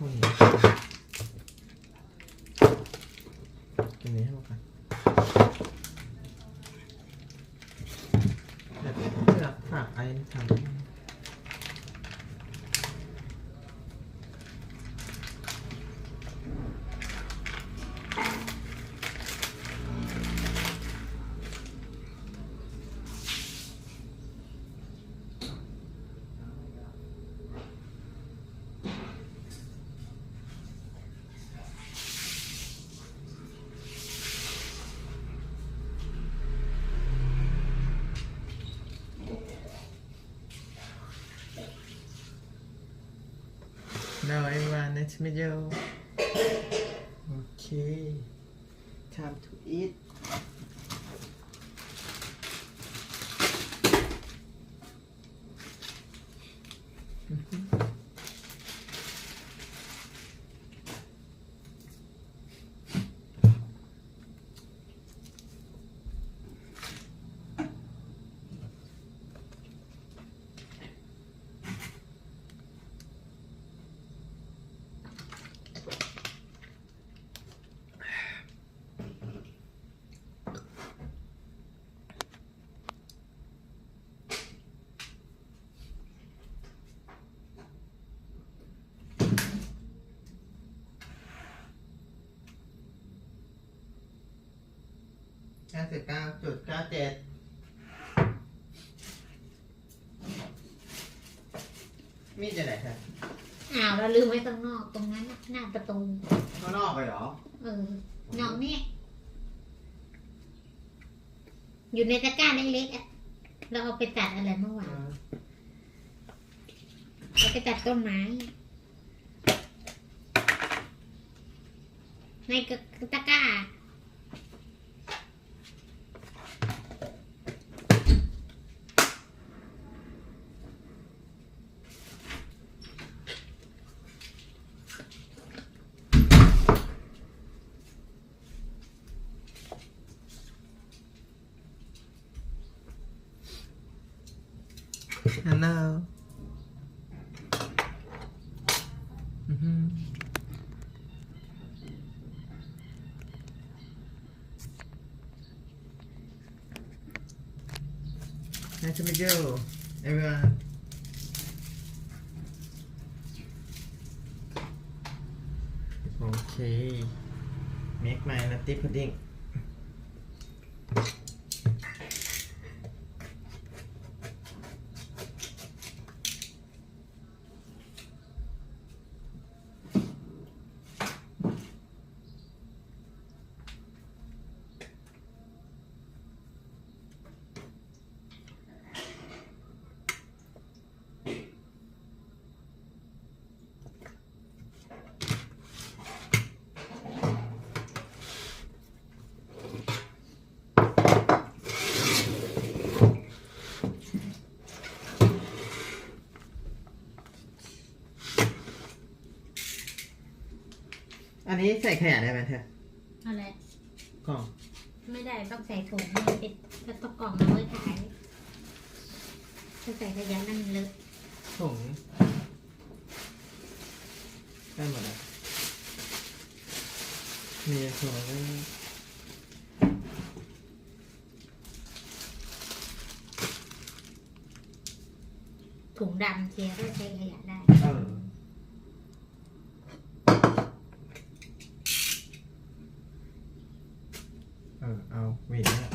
พวกนี้กินนี้ให้หมดกันแบบเลือกฝากไอ้ทำHello everyone, nice to meet you. Okay, time to eat. $59.97มีดจะไหนครับเราลืมไว้ตรงนอกตรงนั้นหน้าประตูข้างนอกไปเหรนอกนี่อยู่ในตะกร้าเล็กๆอ่ะเราเอาไปตัดอะไรเมื่อวานเราไปตัดต้นไม้ในตะกร้าHello. Nice to meet you, everyone. Okay. Make my nutty pudding.อันนี้ใส่ขยะได้ไหมเธออะไรกล่องไม่ได้ต้องใส่ถุงมันเป็นแล้วก็กล่องมาไว้ขายถ้าใส่ขยะนั่นเลอะถุงได้หมดแล้วมีถุงถุงดำเชียร์ก็ใช้ขยะได้ เอาเวทเนี่ย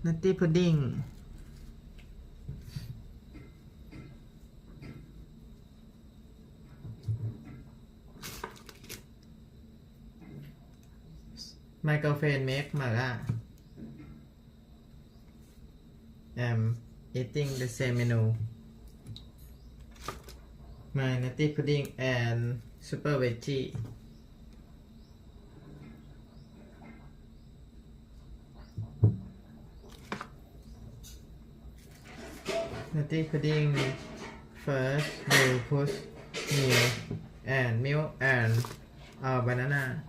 นัตตี้พุดดิ้งไมโครเฟนเมคมาล่า I'm eating the same menu my nutty pudding and super veggie nutty pudding first you put milk and banana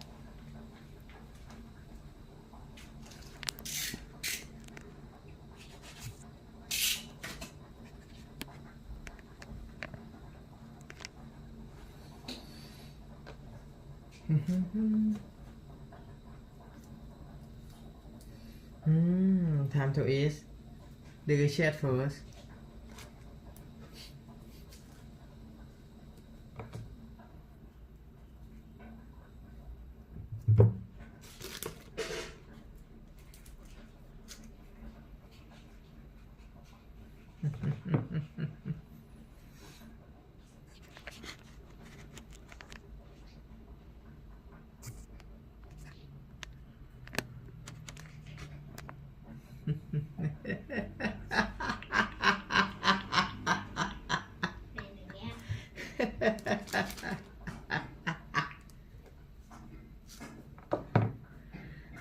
time to eat delicious first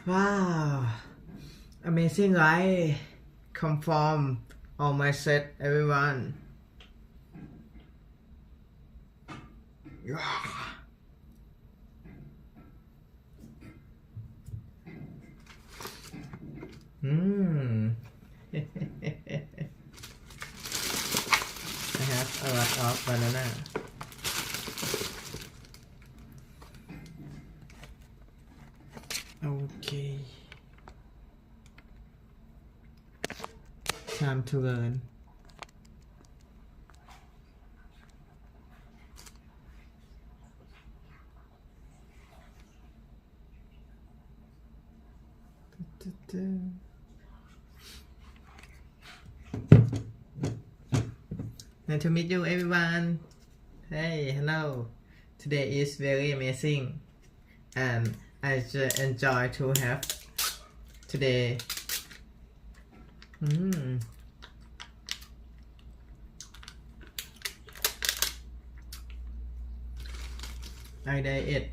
Wow, amazing, right? Conform all my set, everyone. Yeah. I have a lot of banana. Okay. Time to learn. Nice to meet you, everyone. Hey, hello. Today is very amazing, and I just enjoy to have today. I diet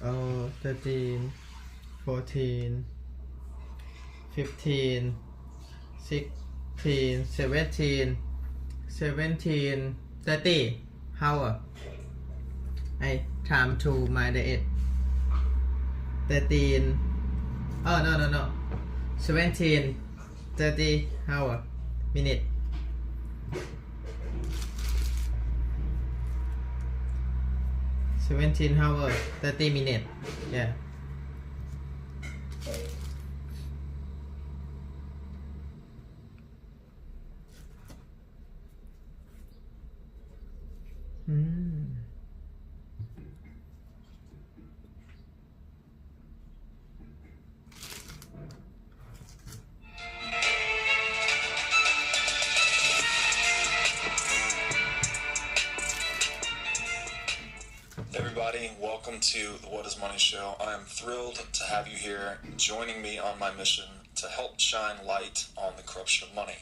13, 14, 15, 16, 17, 30 hour. I time to my diet 13 no 17 30 hour minute 17 hour 30 minute yeah Everybody, welcome to the What is Money Show. I am thrilled to have you here joining me on my mission to help shine light on the corruption of money.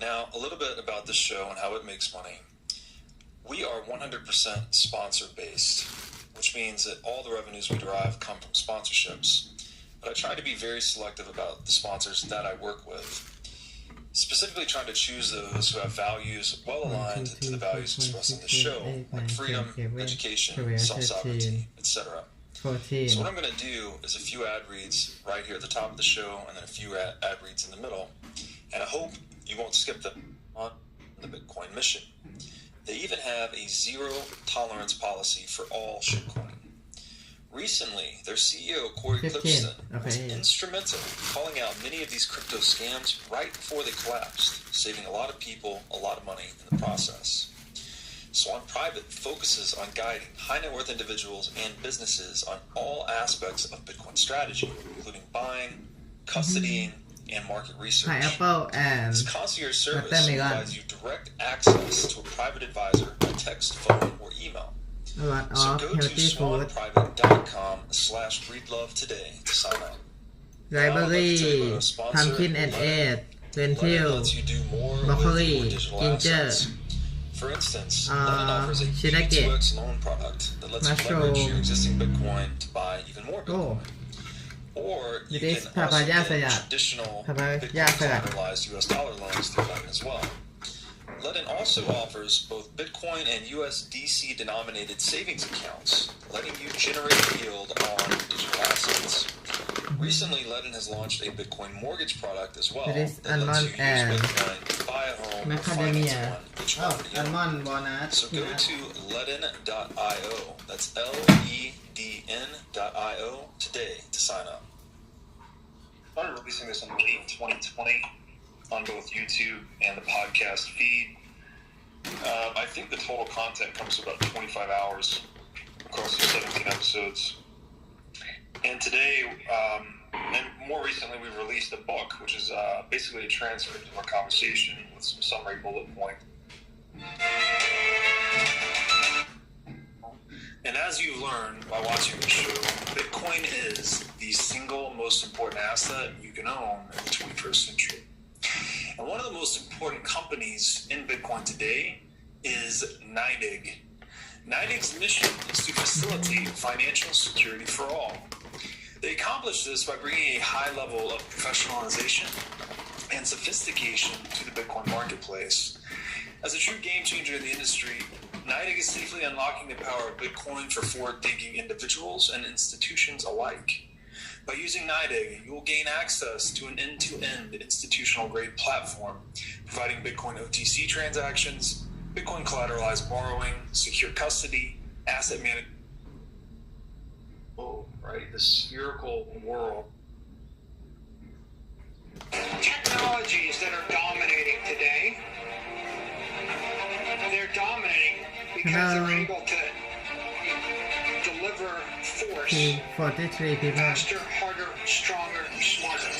Now, a little bit about this show and how it makes money. We are 100% sponsor-based, which means that all the revenues we derive come from sponsorships. But I try to be very selective about the sponsors that I work with, specifically trying to choose those who have values well aligned to the values expressed in the show, like freedom, education, self-sovereignty, etc. So what I'm going to do is a few ad reads right here at the top of the show, and then a few ad reads in the middle. And I hope you won't skip them on the Bitcoin mission. They even have a zero tolerance policy for all shitcoin. Recently, their CEO, Corey Clipston, was instrumental in calling out many of these crypto scams right before they collapsed, saving a lot of people a lot of money in the process. Swan Private focuses on guiding high net worth individuals and businesses on all aspects of Bitcoin strategy, including buying, custodying, and market research. Pineapple and This concierge service watermelon. provides you direct access to a private advisor by text, phone, or email. A lot So of go to healthy food swanprivate.com/breedlove today to sign up. library pumpkin and egg Lemon lentil lets you do more with broccoli your digital ginger assets. For instance, Lemon offers a shiitake, feats loan product that lets you mushroom. leverage your existing Bitcoin to buy even more Bitcoin. Oh, Or you It is can also papaya get salad. traditional Papaya Bitcoin salad. collateralized US dollar loans through Lemon as well. Ledin also offers both Bitcoin and USDC denominated savings accounts, letting you generate yield on digital assets. Recently, Ledin has launched a Bitcoin mortgage product as well It is that lets you almond use and Bitcoin to buy a home or finance macadamia. one, which Oh, one you own. almond walnut. So go to ledin.io, that's LEDN.io today to sign up. I'm releasing this in late 2020 on both YouTube and the podcast feed. I think the total content comes to about 25 hours across the 17 episodes. And today, and more recently, we released a book, which is basically a transcript of our conversation with some summary bullet point. And as you've learned by watching the show, Bitcoin is the single most important asset you can own in the 21st century. And one of the most important companies in Bitcoin today is NYDIG. NYDIG's mission is to facilitate financial security for all. They accomplish this by bringing a high level of professionalization and sophistication to the Bitcoin marketplace. As a true game changer in the industry, NYDIG is safely unlocking the power of Bitcoin for forward-thinking individuals and institutions alike. By using NYDIG, you will gain access to an end-to-end institutional-grade platform, providing Bitcoin OTC transactions, Bitcoin collateralized borrowing, secure custody, asset management. Oh, right, the spherical world. Technologies that are dominating today, they're dominating because they're able to deliver force 43 people. faster, harder, stronger, smarter.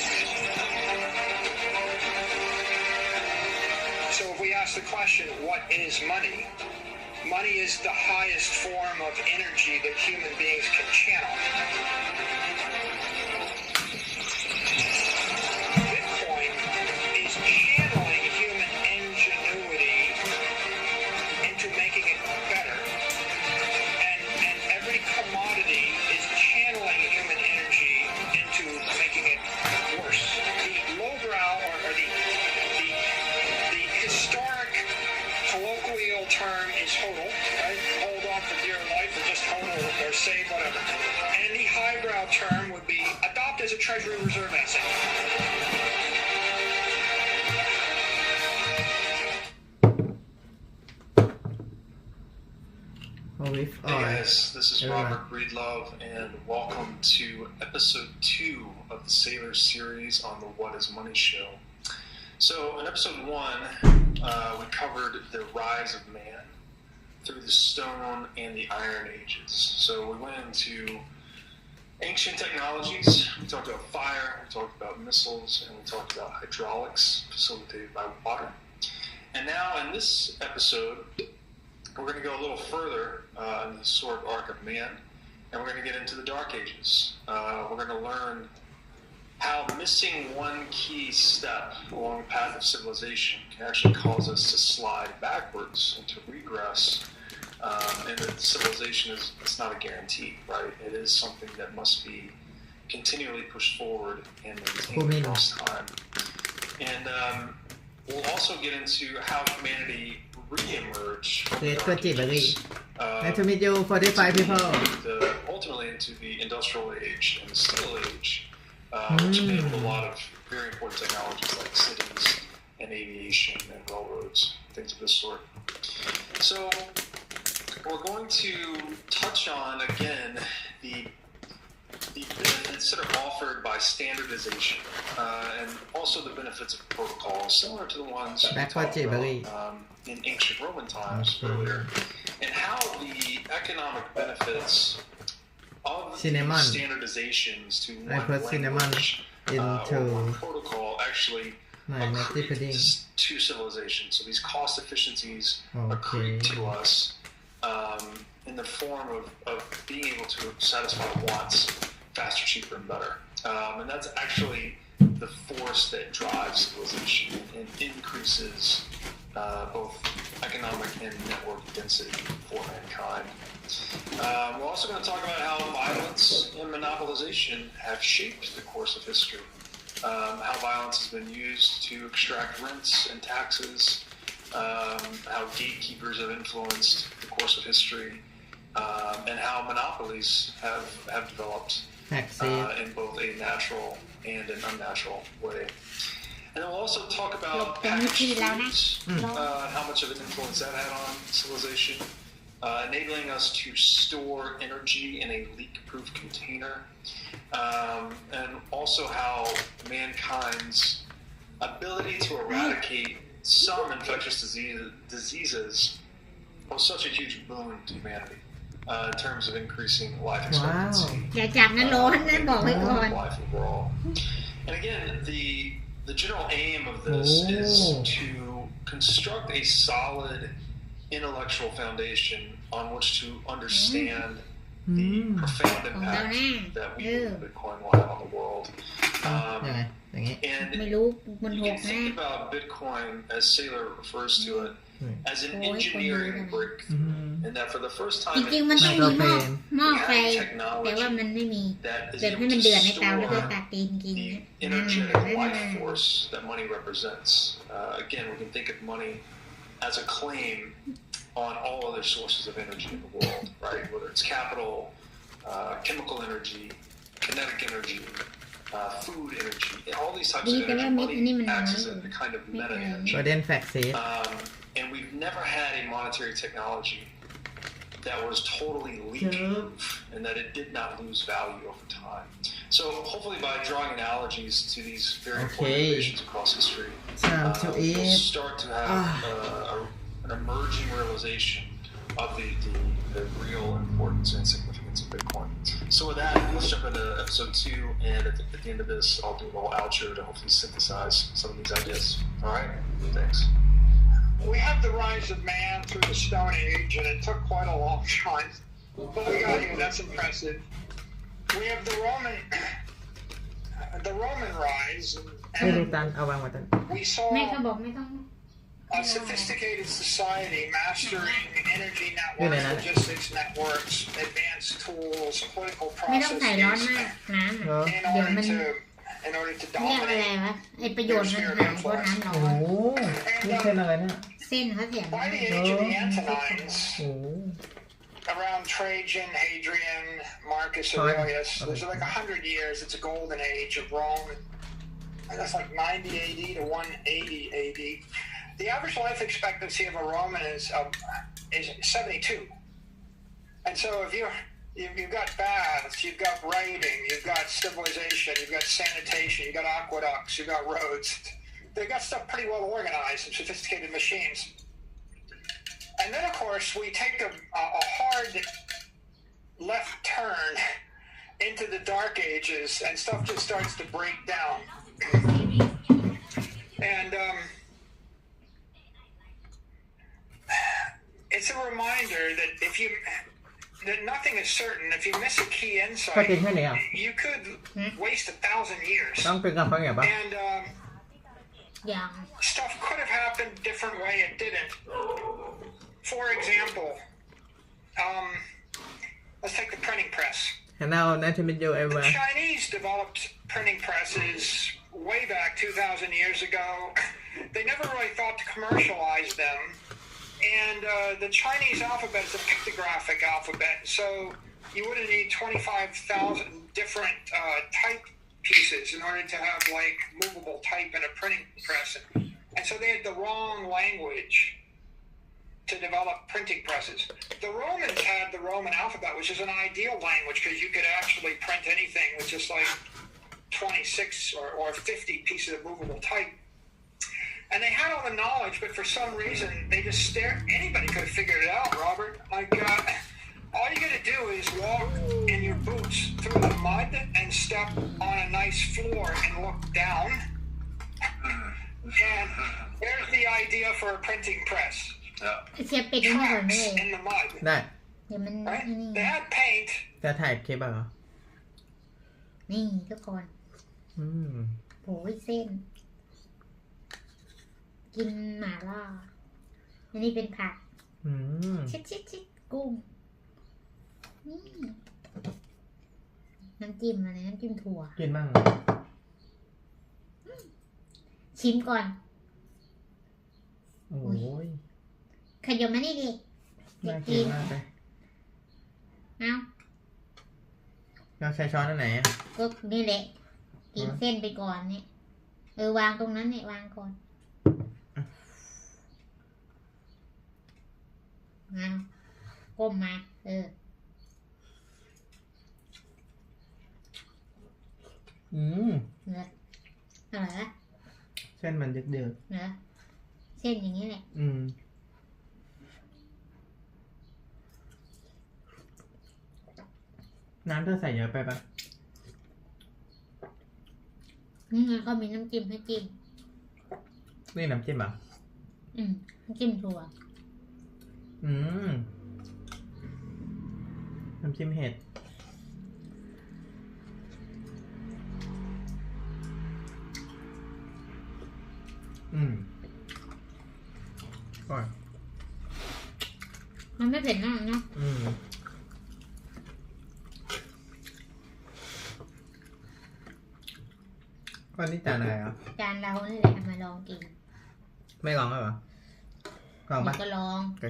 So if we ask the question, what is money? Money is the highest form of energy that human beings can channel. Bitcoin is channeling human ingenuity into making it better. And every commodity is channeling human energy into making it worse. The lowbrow or the historic colloquial term is hodl, right? Hold on for dear life or just hodl or save, whatever. And the highbrow term would be adopt as a treasury reserve asset. Olive Hey oil. guys, this is Everyone. Robert Breedlove, and welcome to episode 2 of the Sailor series on the What is Money show. So, in episode 1, we covered the rise of man through the Stone and the Iron Ages. So, we went into ancient technologies, we talked about fire, we talked about missiles, and we talked about hydraulics facilitated by water. And now, in this episode, we're going to go a little further in the historic arc of man, and we're going to get into the Dark Ages. We're going to learn how missing one key step along the path of civilization can actually cause us to slide backwards and to regress. And that civilization it's not a guarantee, right? It is something that must be continually pushed forward and maintained across time. And we'll also get into how humanity re-emerged from the Dark Ages, Nice to meet you, 45 people. ultimately into the Industrial Age and the Steel Age, which enabled a lot of very important technologies like cities and aviation and railroads, things of this sort. So we're going to touch on, again, the the benefits that are offered by standardization and also the benefits of protocol, similar to the ones we talked about in ancient Roman times earlier, and how the economic benefits of these standardizations to one language or one protocol actually accrete to civilization. So these cost efficiencies accrete to us in the form of being able to satisfy wants faster, cheaper, and better. And that's actually the force that drives civilization and increases both economic and network density for mankind. We're also going to talk about how violence and monopolization have shaped the course of history, how violence has been used to extract rents and taxes, how gatekeepers have influenced the course of history, and how monopolies have developed in both a natural and an unnatural way. And then we'll also talk about packaged foods, how much of an influence that had on civilization, enabling us to store energy in a leak-proof container, and also how mankind's ability to eradicate some infectious diseases was such a huge boon to humanity in terms of increasing life expectancy. Life overall. And again, the general aim of this is to construct a solid intellectual foundation on which to understand the profound impact that we believe Bitcoin will have on the world. And you can think about Bitcoin, as Saylor refers to it, as an engineering breakthrough, and that for the first time in history, we have technology that is able to store the energetic life force that money represents. Again, we can think of money as a claim on all other sources of energy in the world, right? Whether it's capital, chemical energy, kinetic energy, food energy, all these types of energy. Money acts as a kind of meta energy. And we've never had a monetary technology that was totally leak-proof and that it did not lose value over time. So hopefully by drawing analogies to these very important innovations across history, we'll start to have an emerging realization of the real importance and significance of Bitcoin. So with that, let's jump into episode 2, and at the end of this, I'll do a little outro to hopefully synthesize some of these ideas. All right? Thanks. We have the rise of man through the Stone Age, and it took quite a long time, but we got here. That's impressive. We have the Roman rise, and we saw a sophisticated society mastering energy networks, logistics networks, advanced tools, political processes in order to dominate their sphere of influence. By the age of the Antonines, around Trajan, Hadrian, Marcus Aurelius, there's like 100 years. It's a golden age of Rome. And that's like 90 AD to 180 AD. The average life expectancy of a Roman is 72. And so if you've got baths, you've got writing, you've got civilization, you've got sanitation, you've got aqueducts, you've got roads. They've got stuff pretty well organized and sophisticated machines. And then, of course, we take a hard left turn into the Dark Ages, and stuff just starts to break down. And it's a reminder that that nothing is certain. If you miss a key insight, you could waste 1,000 years. And stuff could have happened a different way. It didn't. For example, let's take the printing press. The Chinese developed printing presses way back 2,000 years ago. They never really thought to commercialize them. And the Chinese alphabet is a pictographic alphabet, so you wouldn't need 25,000 different type pieces in order to have like movable type in a printing press. And so they had the wrong language to develop printing presses. The Romans had the Roman alphabet, which is an ideal language because you could actually print anything with just like 26 or 50 pieces of movable type. And they had all the knowledge, but for some reason, they just anybody could have figured it out, Robert. Like, all you got to do is walk in your boots through the mud and step on a nice floor and look down. And there's the idea for a printing press. Tracks in the mud. ได้ เดี๋ยวมัน Right? นี่ They had paint. จะถ่ายคลิปเหรอ นี่ทุกคน อืม โหยเส้น กินหม่าล่าอันนี้เป็นผัก อืม ชิดกุ้ง นี่ น้ำจิ้มอะไรน้ำจิ้มถั่ว กินบ้าง ชิมก่อน โอ้ย ขยมมานี่ดิอยา น่าก กิ กิ น น มากเลย เอา เราใช้ช้อนอันไหนอ่ะ ก็นี่แหละ กินเส้นไปก่อนเนี่ย วางตรงนั้นเนี่ยวางก่อนเอาก้มมา เหรออร่อยปะ เส้นมันเดือด เหรอเส้นอย่างนี้แหละ น้ำเธอใส่เยอะไปปะ นี่ไงก็มีน้ำจิ้มให้จิ้ม นี่น้ำจิ้มเหรอ น้ำจิ้มถั่ว น้ำจิ้มเห็ด ก่อน มันไม่เผ็ดมากเนาะ ก้อนนี้จานอะไรอ่ะ จานเรานี่แหละมาลองกิน ไม่ลองแล้วเหรอลองปะ ก็ลอง เสร็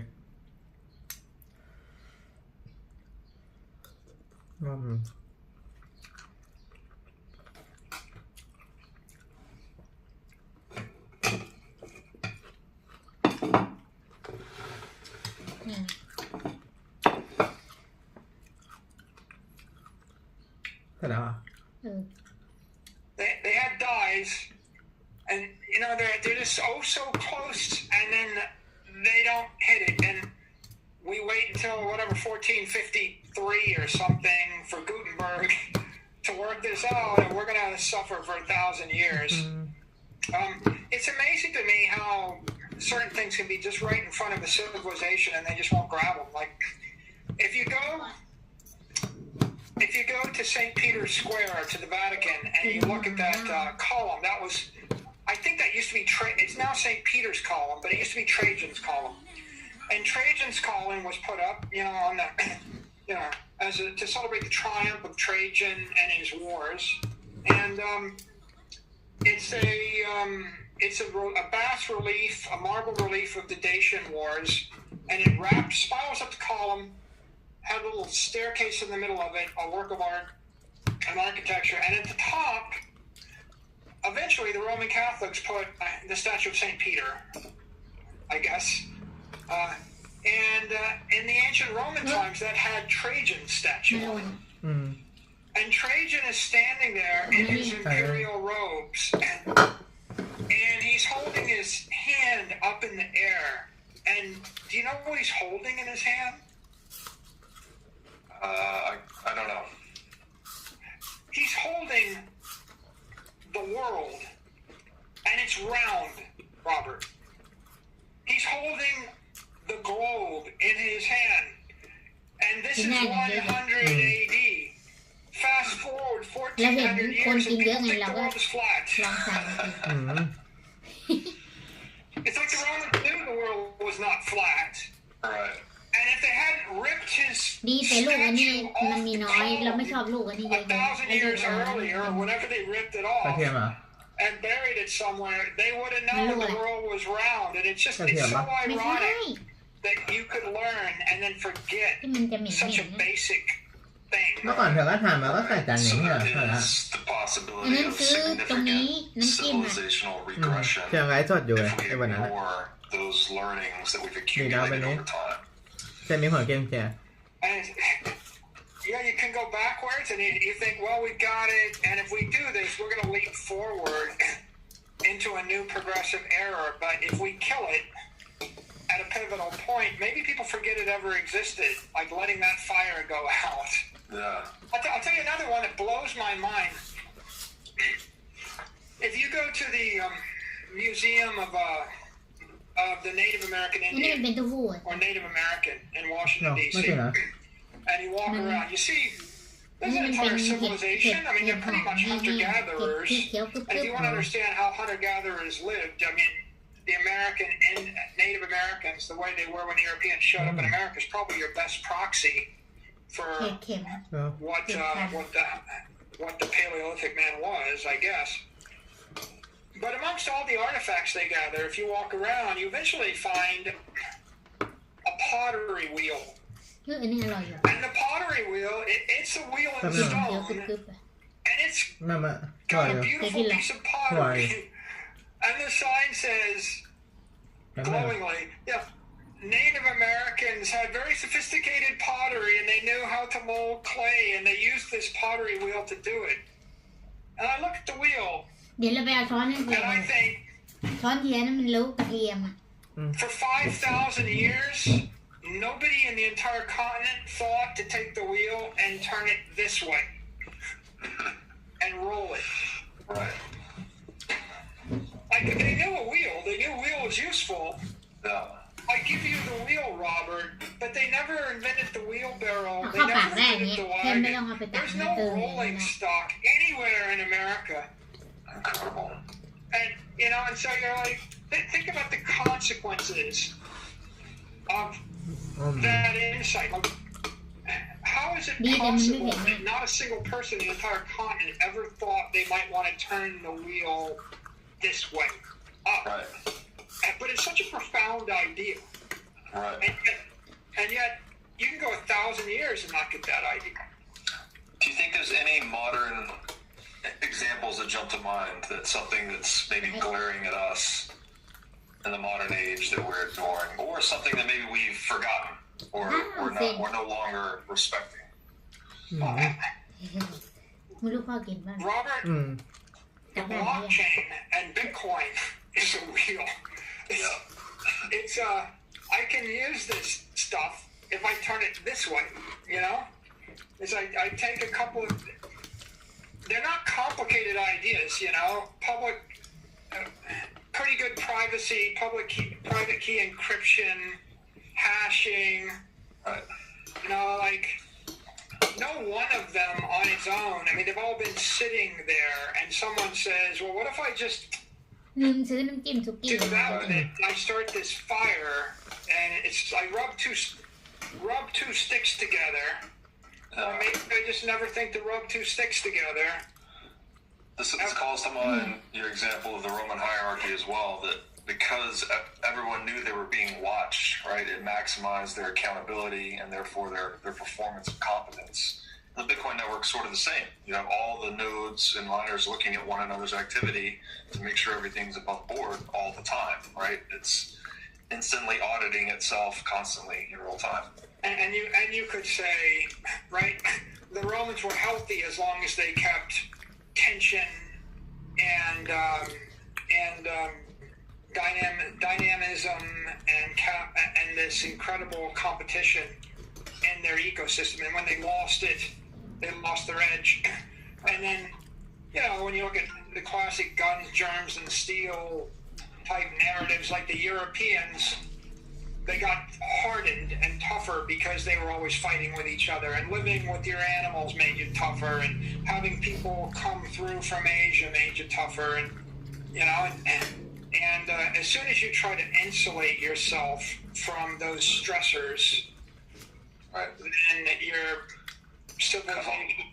จแล้วอ่ะ They had dyes, and you know they're just so close, and then they don't hit it, and we wait until whatever 1453 or something for Gutenberg to work this out, and we're gonna suffer for 1,000 years. It's amazing to me how certain things can be just right in front of a civilization, and they just won't grab them. Like if you go to St. Peter's Square to the Vatican and you look at that column, that was, I think that used to be, it's now St. Peter's column, but it used to be Trajan's column. And Trajan's column was put up, on the, to celebrate the triumph of Trajan and his wars. And it's a bas relief, a marble relief of the Dacian wars, and it spirals up the column, had a little staircase in the middle of it, a work of art and architecture, and at the top, eventually the Roman Catholics put the statue of St. Peter, I guess. And in the ancient Roman times, that had Trajan's statue on it. And Trajan is standing there in his imperial robes, and he's holding his hand up in the air. And do you know what he's holding in his hand? I don't know. He's holding the world, and it's round, Robert. He's holding the globe in his hand, and this is 100 AD. Fast forward 1400 years, and people think the world is flat. It's like the Romans knew the world was not flat. Right. And if they hadn't ripped his ดีแต่ลูกอันนี้ statue มัน off มี the น้อยเราไม่ชอบ column ลูกอันนี้เยอะ 1,000 years earlier, or whenever they ripped it กระ off เทียมอ่ะ and buried it somewhere, they would have known the world was round. And it's so ไม่ใช่ ironic that you could learn and then forget ที่มันจะเหม็น such a basic thing. เมื่อก่อนเธอก็ทำแล้วก็ใส่จานอย่าง So นี้เหรอ that เธอละ is the อัน possibility นั้น of ซื้อตรงนี้ significant น้ำจิ้มอ่ะ civilizational regression เธอไลฟ์สดอยู่เลย if we ไอ้วันนั้น ignore those learnings that we've accumulated over time. จะมีหัวเกมแก่ And yeah, you can go backwards, and you think, well, we got it, and if we do this, we're going to leap forward into a new progressive era. But if we kill it at a pivotal point, maybe people forget it ever existed, like letting that fire go out. Yeah. I'll tell you another one that blows my mind. If you go to the Museum of the Native American อันนี้มัน Indian เป็นตัวพูด or Native American in Washington, ไม่ D.C., ใช่เหรอ and you walk around, you see there's an entire civilization. I mean, they're pretty much hunter-gatherers. ที่เขียวกึ๊บ And if you want to understand how hunter-gatherers lived, I mean, the American and Native Americans, the way they were when the Europeans showed up in America, is probably your best proxy for เข็ม what the Paleolithic man was, I guess. But amongst all the artifacts they gather, if you walk around, you eventually find a pottery wheel. อันนี้อร่อยอยู่ And the pottery wheel, it's a wheel in เขียว stone, กึ๊บ and it's มา got a beautiful piece of pottery. And the sign says, glowingly, yeah, Native Americans had very sophisticated pottery, and they knew how to mold clay, and they used this pottery wheel to do it. And I look at the wheel, เดี๋ยวเราไปเอาช้อนให้เทีย and I think, ช้อนเทียนนั้นมันรู้กระเทียม for 5,000 years, nobody in the entire continent thought to take the wheel and turn it this way and roll it. Right. Like, they knew a wheel. They knew a wheel was useful. Yeah. I give you the wheel, Robert, but they never invented the wheelbarrow. They เข้าปาก never ได้อย่าง invented เงี้ย the เทียนไม่ต้อง wagon. เอาไปตัก There's มา no เติม rolling stock anywhere in America. Incredible. And, you know, and so you're like, think about the consequences of that insight. Like, how is it possible that not a single person in the entire continent ever thought they might want to turn the wheel this way, up? Right. But it's such a profound idea. Right. And yet, you can go 1,000 years and not get that idea. Do you think there's any modern examples that jump to mind that's something that's maybe glaring at us in the modern age that we're ignoring, or something that maybe we've forgotten or we're no longer respecting? ไม่รู้พ่อกินบ้าง Robert, the blockchain and Bitcoin is a wheel. It's I can use this stuff if I turn it this way, you know? It's like I take a couple of, they're not complicated ideas, you know? Public, pretty good privacy, private key encryption, hashing, Right. you know, like, no one of them on its own. I mean, they've all been sitting there, and someone says, well, what if I just ลืมซื้อน้ำจิ้มสุกี้ do that with it? I start this fire, and I rub two sticks together. Or maybe I just never think to rub two sticks together. This calls to mind your example of the Roman hierarchy as well, that because everyone knew they were being watched, right, it maximized their accountability and therefore their performance and competence. The Bitcoin network's sort of the same. You have all the nodes and miners looking at one another's activity to make sure everything's above board all the time, right? It's instantly auditing itself constantly in real time. And you could say, right, the Romans were healthy as long as they kept tension and dynamism and this incredible competition in their ecosystem. And when they lost it, they lost their edge. And then, you know, when you look at the classic guns, germs, and steel type narratives, like the Europeans, they got hardened and tougher because they were always fighting with each other, and living with your animals made you tougher, and having people come through from Asia made you tougher, and you know, and as soon as you try to insulate yourself from those stressors, Right. then your civilization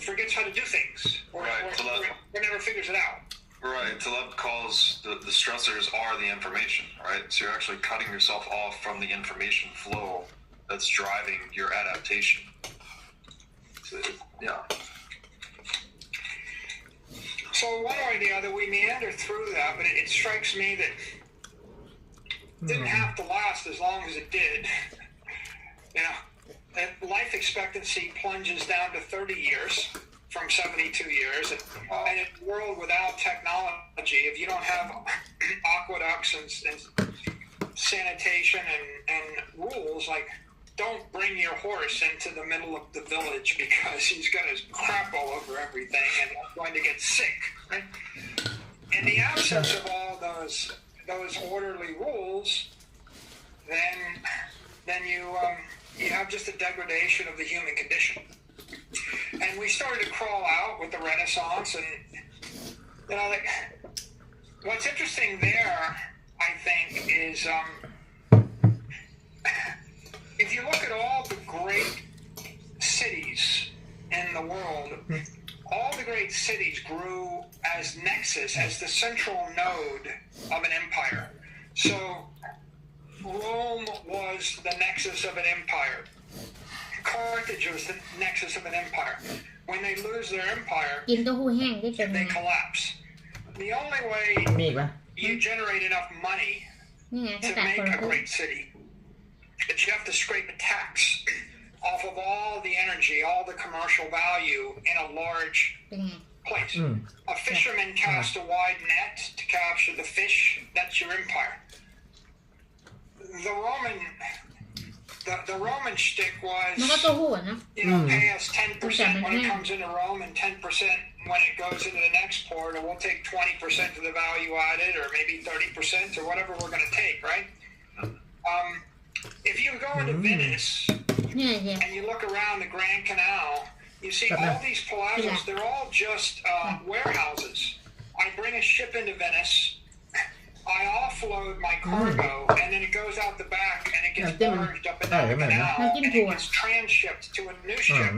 forgets how to do things, or never figures it out. Right. Taleb calls the stressors are the information, right? So you're actually cutting yourself off from the information flow that's driving your adaptation. So, yeah. So one way or the other, we meander through that, but it strikes me that didn't have to last as long as it did. Life expectancy plunges down to 30 years from 72 years. And in a world without technology, if you don't have aqueducts and sanitation and rules, like don't bring your horse into the middle of the village because he's going to crap all over everything and going to get sick, right? In the absence of all those orderly rules, then you have just a degradation of the human condition. And we started to crawl out with the Renaissance, and like what's interesting there, I think, is if you look at all the great cities in the world, all the great cities grew as nexus, as the central node of an empire. So Rome was the nexus of an empire. Carthage was the nexus of an empire. When they lose their empire, กินเต้าหู้แห้งที่เป็นไง they collapse. The only way มีอีกปะ you generate enough money นี่ไงก็ to ตัดคน make ละ a ครึ่ง great city, but you have to scrape a tax off of all the energy, all the commercial value in a large เป็นไง place. A fisherman cast a wide net to capture the fish. That's your empire. The Roman shtick มันก็ was, เต้าหู้อะนะ pay us 10% when it comes into Rome and 10% when it goes into the next port, or we'll take 20% of the value added, or maybe 30%, or whatever we're going to take, right? If you go into Venice เนี่ยเฮีย and you look around the Grand Canal, you see all these plazas, they're all just warehouses. I bring a ship into Venice, I offload my cargo, and then it goes out the back and it gets barged up and down the canal, and it gets transshipped to a new ship.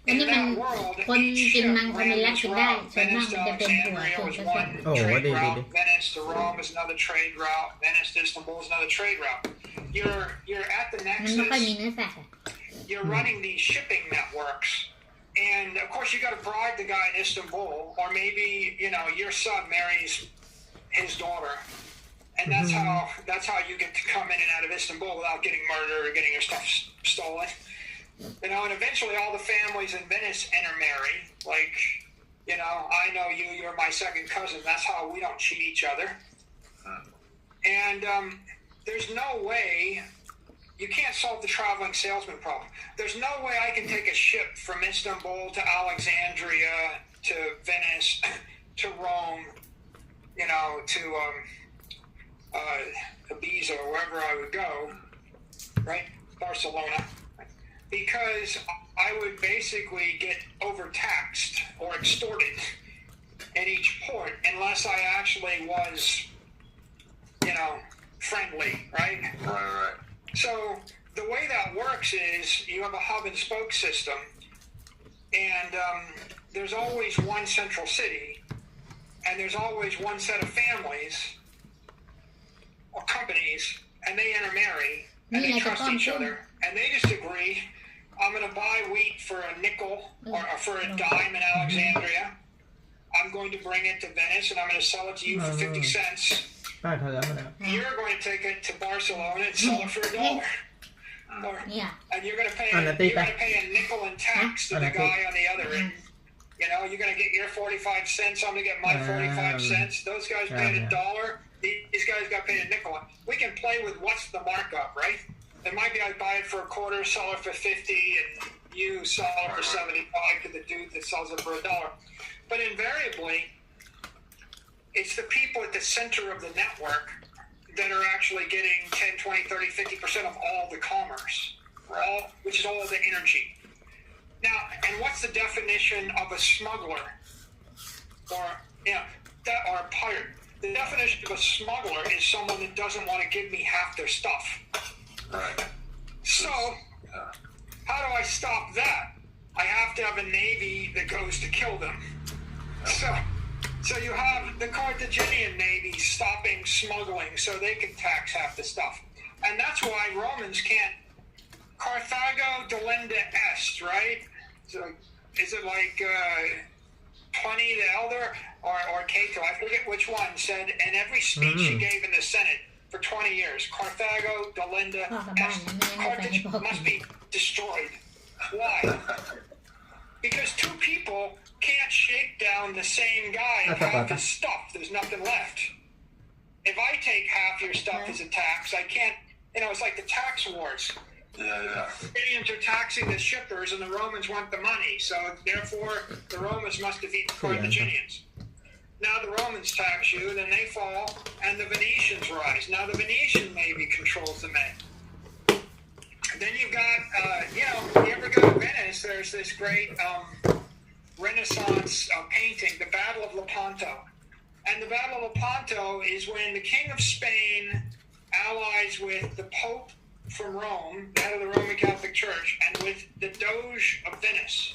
อัน In นี้มัน that world, คน each กิน ship มังคาเม ran ล่า its กินได้ route. ส่วนมาก Venice มัน to จะเป็นถั่ว Alexandria ส่วน was ผสม one Oh, trade what did route. it? Venice to Rome is another trade route. Venice to Istanbul is another trade route. You're at the มันไม่ค่อยมี nexus. เนื้อสัตว์อะ You're running these shipping networks. And of course, you got to bribe the guy in Istanbul, or maybe your son marries his daughter, and that's how you get to come in and out of Istanbul without getting murdered or getting your stuff stolen. And eventually, all the families in Venice intermarry. Like, I know you, you're my second cousin. That's how we don't cheat each other. And there's no way. You can't solve the traveling salesman problem. There's no way I can take a ship from Istanbul to Alexandria to Venice to Rome, to Ibiza or wherever I would go, right? Barcelona. Because I would basically get overtaxed or extorted in each port unless I actually was, friendly, right? Right. So the way that works is you have a hub and spoke system, and there's always one central city, and there's always one set of families or companies, and they intermarry, and they trust each other, and they just agree, I'm going to buy wheat for a nickel or for a dime in Alexandria. I'm going to bring it to Venice, and I'm going to sell it to you for 50 cents. ป้าเขาแล้วมาแล้ว You're going to take it to Barcelona and sell it for $1. And you're going to pay a nickel in tax to the guy on the other end. You're going to get your 45 cents. I'm going to get my 45 cents. Those guys paid $1. These guys got paid a nickel. We can play with what's the markup, right? It might be I buy it for $0.25, sell it for 50, and you sell it for 75 to the dude that sells it for $1. But invariably, it's the people at the center of the network that are actually getting 10, 20, 30, 50% of all the commerce, which is all the energy. Now, and what's the definition of a smuggler or a pirate? The definition of a smuggler is someone that doesn't want to give me half their stuff. Right. So, how do I stop that? I have to have a navy that goes to kill them. So you have the Carthaginian navy stopping smuggling so they can tax half the stuff. And that's why Romans can't. Carthago delenda est, right? So is it like Pliny the Elder or Cato? I forget which one said, in every speech he gave in the Senate, for 20 years. Carthago, Delinda, Carthage must be destroyed. Why? Because two people can't shake down the same guy and half his stuff. There's nothing left. If I take half your stuff as a tax, I can't, it's like the tax wars. Yeah. The Carthaginians are taxing the shippers and the Romans want the money. So therefore, the Romans must defeat the Carthaginians. Now the Romans tax you, then they fall, and the Venetians rise. Now the Venetian navy controls the Med. Then you've got, you ever go to Venice, there's this great Renaissance painting, the Battle of Lepanto. And the Battle of Lepanto is when the King of Spain allies with the Pope from Rome, the head of the Roman Catholic Church, and with the Doge of Venice.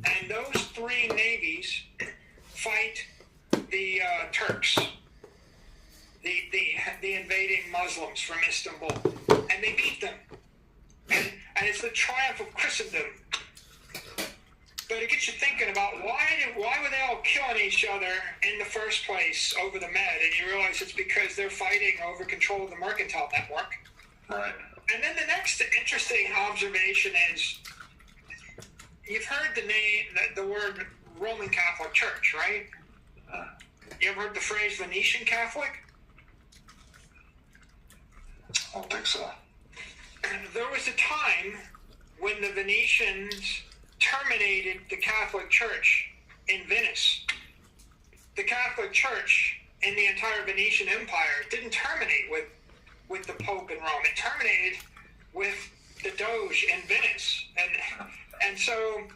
And those three navies fight the Turks, the invading Muslims from Istanbul, and they beat them. And it's the triumph of Christendom. But it gets you thinking about why were they all killing each other in the first place over the Med? And you realize it's because they're fighting over control of the mercantile network. Right. And then the next interesting observation is, you've heard the word Roman Catholic Church, right? You ever heard the phrase Venetian Catholic? I don't think so. There was a time when the Venetians terminated the Catholic Church in Venice. The Catholic Church in the entire Venetian Empire didn't terminate with the Pope in Rome. It terminated with the Doge in Venice. And so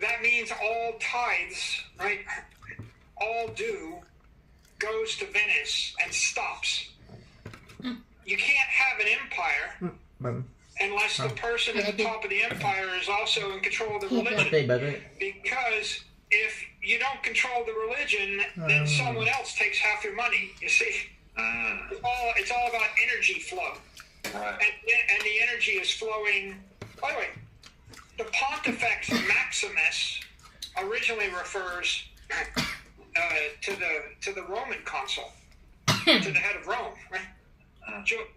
that means all tithes, right, all due goes to Venice and stops. You can't have an empire unless the person at the top of the empire is also in control of the religion. Because if you don't control the religion, then someone else takes half your money. You see, it's all about energy flow, and the energy is flowing. By the way, the Pontifex Maximus originally refers to the Roman consul, to the head of Rome, right?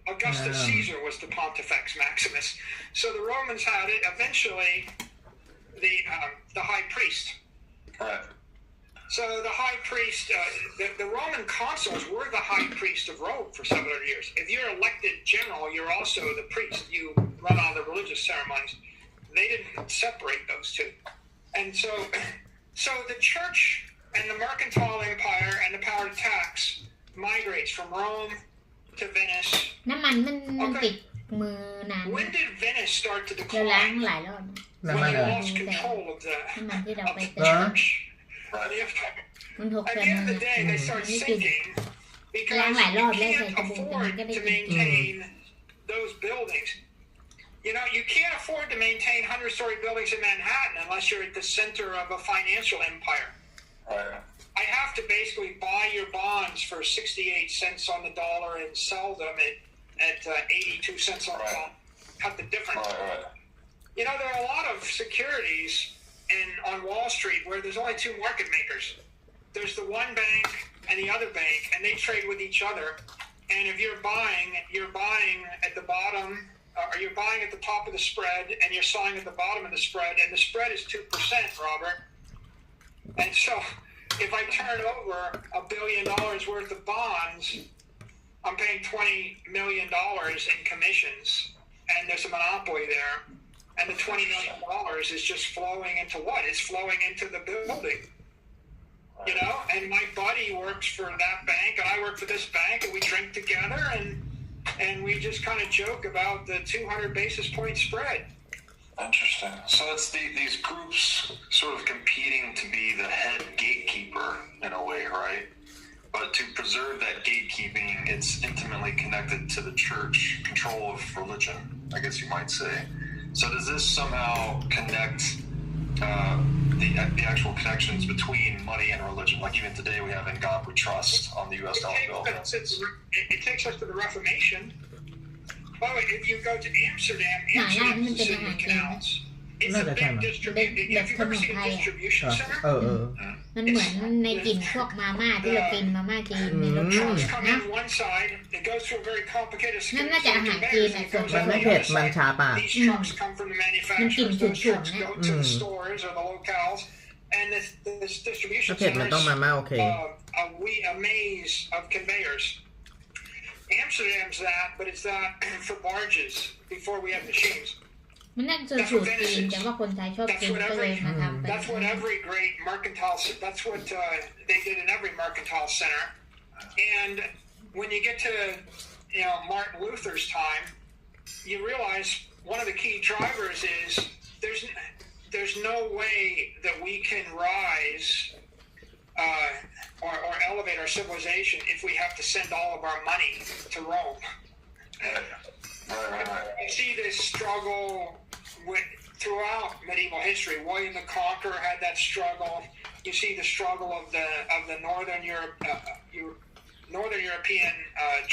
Augustus Caesar was the Pontifex Maximus. So the Romans had it. Eventually, the high priest. Right. So the high priest, the Roman consuls were the high priest of Rome for 700 years. If you're elected general, you're also the priest. You run all the religious ceremonies. They didn't separate those two. And so the church and the mercantile empire and the power to tax migrates from Rome to Venice. น้ำมันมันติดมือนาน When did Venice start to เราล้าง decline? หลายรอบ When they lost control of the น้ำมันที่เราไป church. มันหก At เดื the อน end of the day, they start sinking because you can't afford to maintain those buildings. You can't afford to maintain 100-story buildings in Manhattan unless you're at the center of a financial empire. Right. I have to basically buy your bonds for 68 cents on the dollar and sell them at 82 cents on the dollar. Cut the difference. Right. There are a lot of securities on Wall Street where there's only two market makers. There's the one bank and the other bank, and they trade with each other. And if you're buying at the bottom, or you're buying at the top of the spread, and you're selling at the bottom of the spread, and the spread is 2%, Robert. And so if I turn over $1 billion worth of bonds, I'm paying $20 million in commissions, and there's a monopoly there. And the $20 million is just flowing into what? It's flowing into the building. And my buddy works for that bank, and I work for this bank, and we drink together, and we just kind of joke about the 200 basis point spread. Interesting. So it's these groups sort of competing to be the head gatekeeper in a way, right? But to preserve that gatekeeping, it's intimately connected to the church control of religion, I guess you might say. So does this somehow connect the actual connections between money and religion? Like even today we have In God We Trust on the U.S. dollar bill. It takes us to the Reformation. By the way, if you go to Amsterdam has the City of Canals. It's a big distribution. If you've ever seen a distribution เออ center, มันเหมือนในกลิ่นพวกมาม่าที่เรากินมาม่าจีนในรสชาติ trucks come นะ in one side. It goes through a very complicated นั่นน่าจะอาหารจีน conveyors อ่ะ and it ส่วน goes ใหญ่ มัน out ไม่ the เผ็ด other มัน side. ชาปาก These trucks come from the manufacturers. Those trucks go to the stores or the locales, and this distribution ถ้าเผ็ด center มันต้องมาม่าโอเค a maze of conveyors. Amsterdam's that, but it's that for barges before we have machines. มันน่าจะสูตรจีนแต่ว่าคนไทยชอบกินก็เลยมาทำ That's what every great mercantile. That's what they did in every mercantile center. And when you get to Martin Luther's time, you realize one of the key drivers is there's no way that we can rise or elevate our civilization if we have to send all of our money to Rome. You see this struggle throughout medieval history. William the Conqueror had that struggle. You see the struggle of the Northern European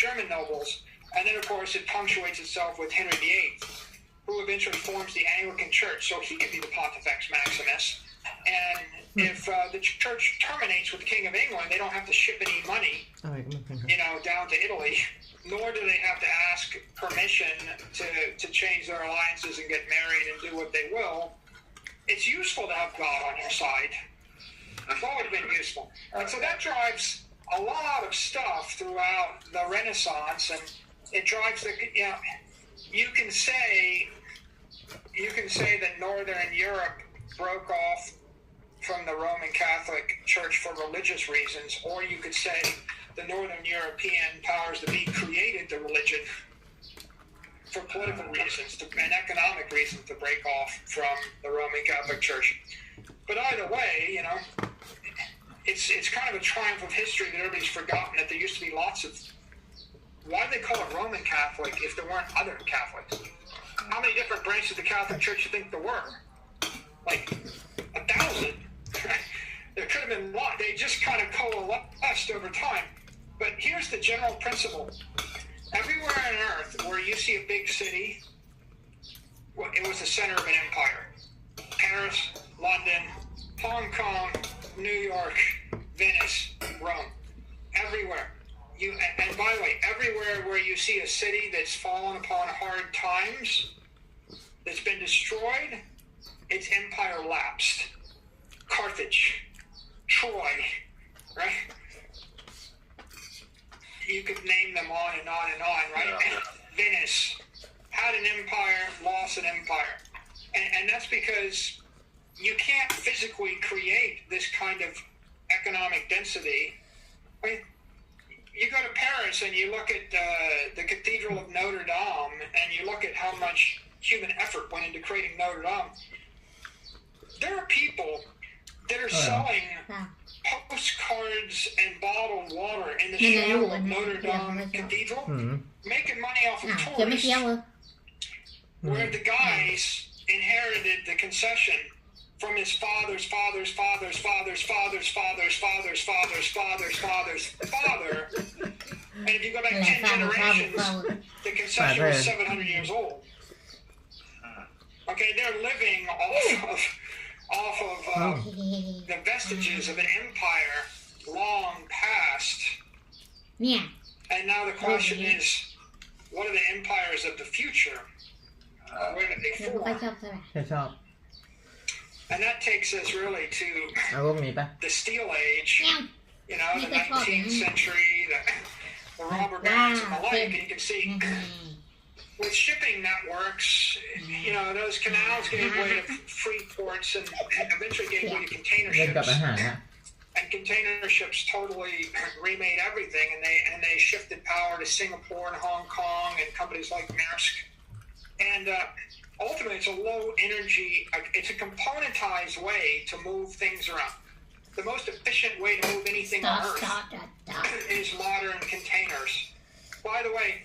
German nobles, and then of course it punctuates itself with Henry VIII, who eventually forms the Anglican Church. So he could be the Pontifex Maximus. And if the church terminates with the King of England, they don't have to ship any money, down to Italy. Nor do they have to ask permission to change their alliances and get married and do what they will. It's useful to have God on your side. It's always been useful. And so that drives a lot of stuff throughout the Renaissance, and it drives you can say that Northern Europe broke off from the Roman Catholic Church for religious reasons, or you could say the Northern European powers that be created the religion for political reasons and economic reasons to break off from the Roman Catholic Church. But either way, it's kind of a triumph of history that everybody's forgotten that there used to be lots of. Why do they call it Roman Catholic if there weren't other Catholics? How many different branches of the Catholic Church do you think there were? Like 1,000. There could have been a lot. They just kind of coalesced over time. But here's the general principle. Everywhere on earth where you see a big city, it was the center of an empire. Paris, London, Hong Kong, New York, Venice, Rome. Everywhere. And by the way, everywhere where you see a city that's fallen upon hard times, that's been destroyed, its empire lapsed. Carthage, Troy, right? You could name them on and on and on, right? Yeah. Venice had an empire, lost an empire. And that's because you can't physically create this kind of economic density. Right? You go to Paris and you look at the Cathedral of Notre Dame and you look at how much human effort went into creating Notre Dame. There are people that are selling postcards and bottled water in the shadow of Notre Dame Cathedral, making money off of tourists, where the guys inherited the concession from his father's father's father's father's father's father's father's father's father's father's father. And if you go back 10 generations, the concession was 700 years old. Okay, they're living off of the vestiges of an empire long past. Yeah. And now the question is, what are the empires of the future? Where did they form? And that takes us really to the Steel Age, the 19th century, the robber barons and the like, and you can see with shipping networks, those canals gave way to free ports and eventually gave way to container ships. And container ships totally remade everything, and they shifted power to Singapore and Hong Kong and companies like Maersk. And ultimately, it's a low energy, it's a componentized way to move things around. The most efficient way to move anything on Earth is modern containers. By the way,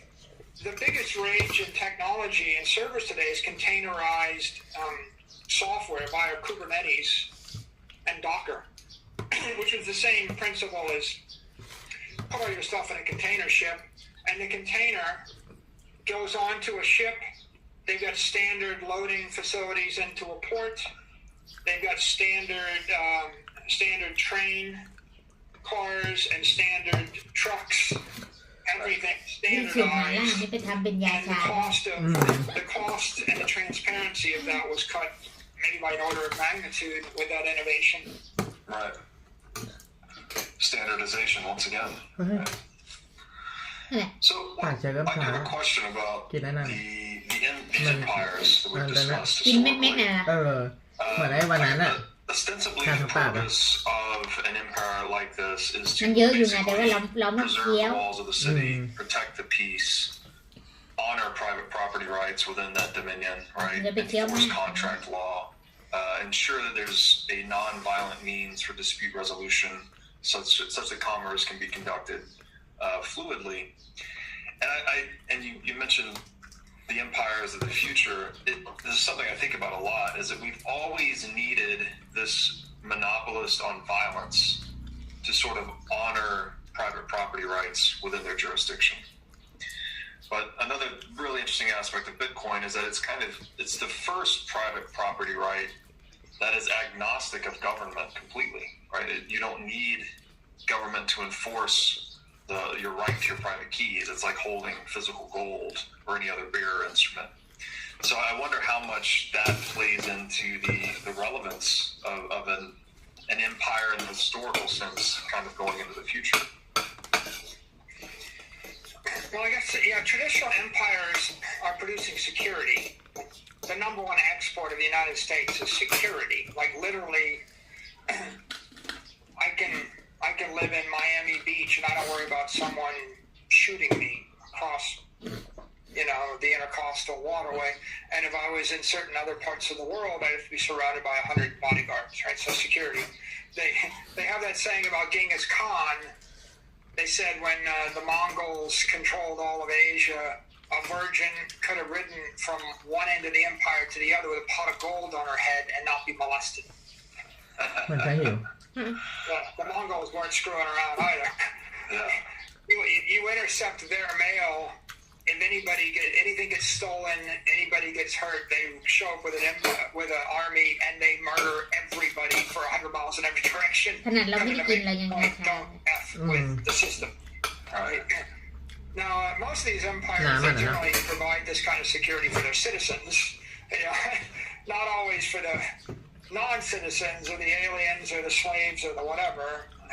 the biggest rage in technology and servers today is containerized software via Kubernetes and Docker, which is the same principle as put all your stuff in a container ship, and the container goes onto a ship they've got standard loading facilities into a port. They've got standard train cars and standard trucks. Everything นี่สูตรหมาล่า standardized. นี่ไปทำเป็นยา And ชา the cost and the transparency of that was cut maybe by an order of magnitude with that innovation. Right. Standardization once again. เฮ้ย So I have a question about the empires that we've discussed กินเม็ดๆน่ะ เหมือนไอ้วันนั้นอ่ะ Ostensibly, the purpose of an empire like this is to มันเยอะอยู่ไง basically แต่ว่าเราไม่ preserve เคี้ยว the walls of the city, protect the peace, honor private property rights within that dominion, right? Enforce contract law, ensure that there's a non-violent means for dispute resolution, such that commerce can be conducted fluidly. And you mentioned the empires of the future. This is something I think about a lot, is that we've always needed this monopolist on violence to sort of honor private property rights within their jurisdiction. But another really interesting aspect of Bitcoin is that it's the first private property right that is agnostic of government completely, right? You don't need government to enforce your right to your private keys. It's like holding physical gold or any other bearer instrument. So I wonder how much that plays into the relevance of an empire in the historical sense kind of going into the future. Well, I guess, traditional empires are producing security. The number one export of the United States is security. Like literally, I can live in Miami Beach and I don't worry about someone shooting me across, the intercoastal waterway. And if I was in certain other parts of the world, I'd have to be surrounded by 100 bodyguards, right? So security. They have that saying about Genghis Khan. They said when the Mongols controlled all of Asia, a virgin could have ridden from one end of the empire to the other with a pot of gold on her head and not be molested. มันใช่หิว The Mongols weren't screwing around either. You intercept their mail. If anything gets stolen, anybody gets hurt, they show up with an army and they murder everybody for 100 miles in every direction. ขนาดเราไม่ได้กินเรายังยาชา Don't F with the system. Right? Now, most of these empires, they generally provide this kind of security for their citizens. Not always for the non-citizens or the aliens or the slaves or the whatever,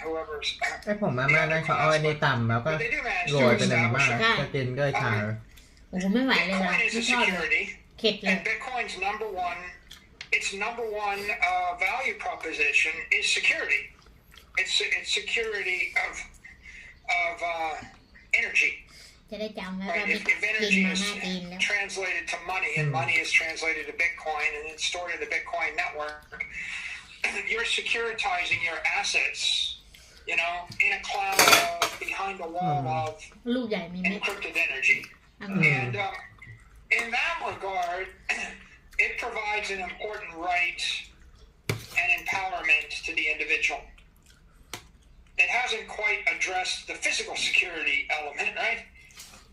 whoever's. ไอ้ผมมาม่านั่นเขาเอาไอ้นี่ตำแล้วก็โรยเป็นน้ำมากก็กินก็ชา โอ้โหไม่ไหวเลยนะ Bitcoin is ไม่ a ชอบเลย security, เข็ดเลย and Bitcoin's number one value proposition is security. It's security of energy. จะได้จำไว้ว่า Right? ไม่ If กิน energy มา is ม่าจีนแล้ว translated to money, and money is translated to Bitcoin, and it's stored in the Bitcoin network, you're securitizing your assets, in a cloud behind a wall of ลูกใหญ่มีเม็ด encrypted energy. And in that regard, it provides an important right and empowerment to the individual. It hasn't quite addressed the physical security element, right?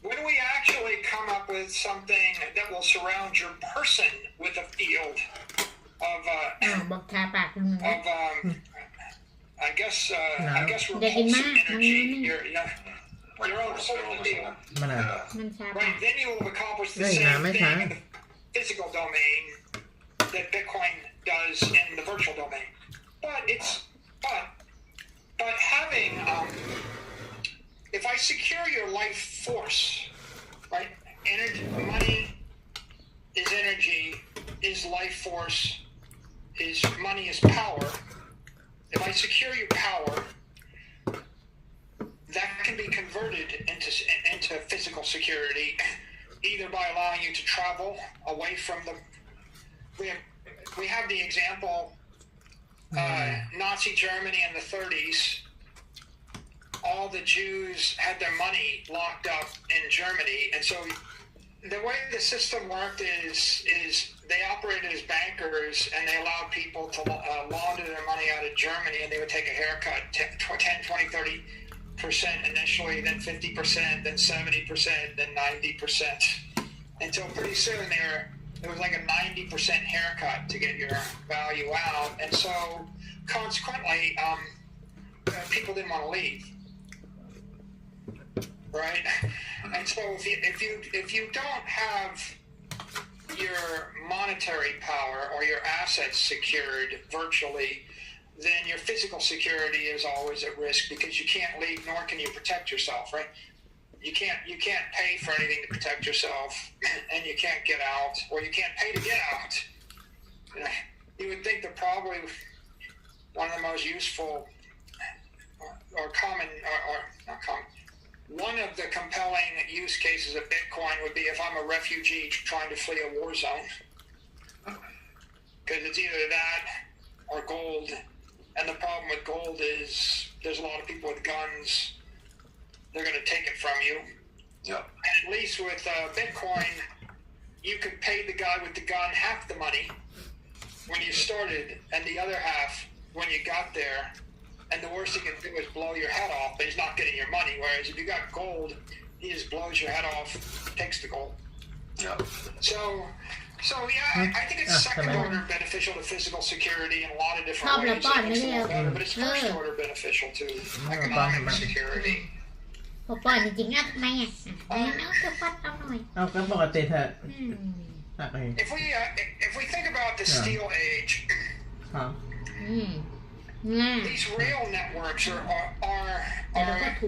When we actually come up with something that will surround your person with a field of บอกทาปากคุณหนู I guess repulsive อย่ากินมากมัน energy, นี่ your own soul field. มันอ่ะ มันชาปาก Right, then you will accomplish the Hey, same now, thing in the physical domain that Bitcoin does in the virtual domain. But having, if I secure your life force, right? Money is energy, is life force, is money is power. If I secure your power, that can be converted into physical security, either by allowing you to travel away from the. We have the example, Nazi Germany in the 30s. All the Jews had their money locked up in Germany, and so the way the system worked is they operated as bankers, and they allowed people to launder their money out of Germany, and they would take a haircut, 10, 20, 30% initially, then 50%, then 70%, then 90%. until pretty soon there was like a 90% haircut to get your value out, and so consequently, people didn't want to leave, right? And so if you don't have your monetary power or your assets secured virtually, then your physical security is always at risk because you can't leave, nor can you protect yourself, right? You can't pay for anything to protect yourself, and you can't get out, or you can't pay to get out. You would think that probably one of the most useful or common, or not common, one of the compelling use cases of Bitcoin would be if I'm a refugee trying to flee a war zone. Because it's either that or gold. And the problem with gold is there's a lot of people with guns. They're going to take it from you. Yeah. And at least with Bitcoin, you could pay the guy with the gun half the money when you started and the other half when you got there. And the worst he can do is blow your head off, but he's not getting your money. Whereas if you got gold, he just blows your head off, takes the gold. Yeah. So yeah, I think it's second order beneficial to physical security in a lot of different ways. But it's first order beneficial to economic security. พอปล่อยจริงๆงัดไหมอ่ะน้องจะฟัดเอาหน่อย เอาก็ปกติเถอะหักเอง If we think about the steel age, these rail networks are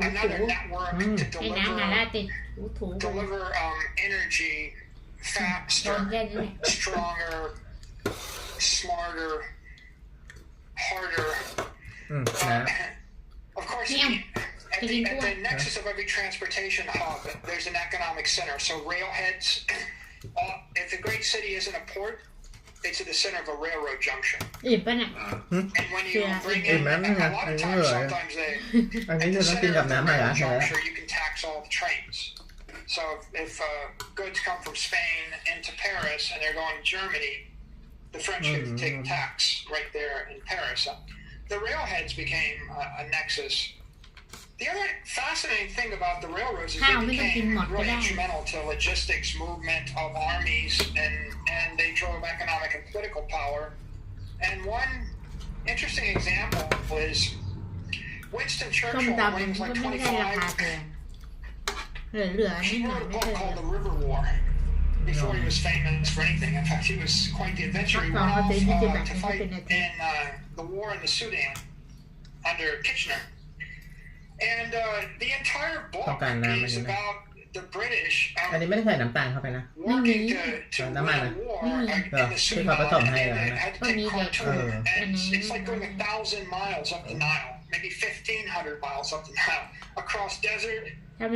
another network to deliver energy faster, stronger, smarter, harder. Of course, at the nexus of every transportation hub, there's an economic center. So railheads, if a great city isn't a port, it's at the center of a railroad junction. And when you bring in, a lot of times, sometimes at the center of the railroad junction, you can tax all the trains. So if goods come from Spain into Paris and they're going to Germany, the French get to take tax right there in Paris. The railheads became a nexus. The other fascinating thing about the railroads is they became really instrumental to logistics movement of armies, and they drove economic and political power. And one interesting example is Winston Churchill, when he was like 25, he wrote a book called The River War before he was famous for anything. In fact, he was quite the adventurer. He went off to fight in the war in the Sudan under Kitchener. And the entire book is about the British working to win a war in the Sudan, and they had to take Khartoum, and it's like going 1,000 miles up the Nile, maybe 1,500 miles up the Nile, across desert. And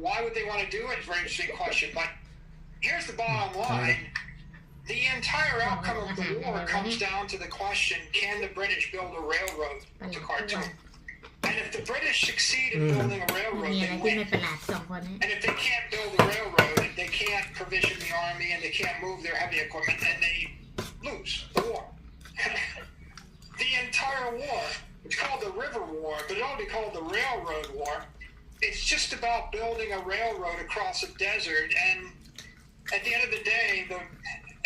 why would they want to do it? It's a very interesting question. But here's the bottom line. The entire outcome of the war comes down to the question, can the British build a railroad to Khartoum? And if the British succeed in building a railroad, they win. And if they can't build a railroad, they can't provision the army, and they can't move their heavy equipment, and they lose the war. The entire war, it's called the River War, but it ought to be called the Railroad War. It's just about building a railroad across a desert, and at the end of the day,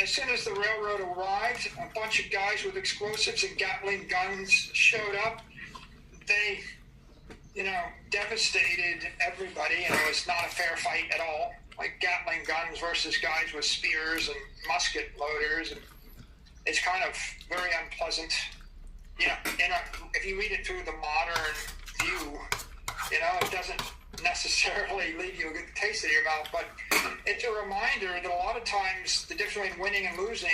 as soon as the railroad arrived, a bunch of guys with explosives and Gatling guns showed up. They, devastated everybody, and it was not a fair fight at all. Like Gatling guns versus guys with spears and musket loaders, and it's kind of very unpleasant. If you read it through the modern view, it doesn't necessarily leave you a good taste in your mouth, but it's a reminder that a lot of times the difference between winning and losing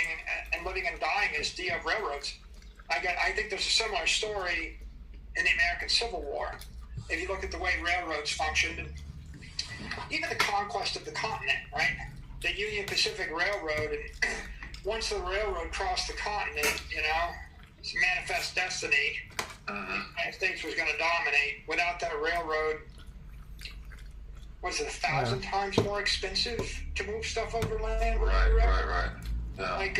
and living and dying is do you have railroads? I think there's a similar story in the American Civil War. If you look at the way railroads functioned, and even the conquest of the continent, right? The Union Pacific Railroad, and once the railroad crossed the continent, it's manifest destiny. The United States was going to dominate. Without that railroad, was it 1,000 times more expensive to move stuff overland? Right. Yeah. Like,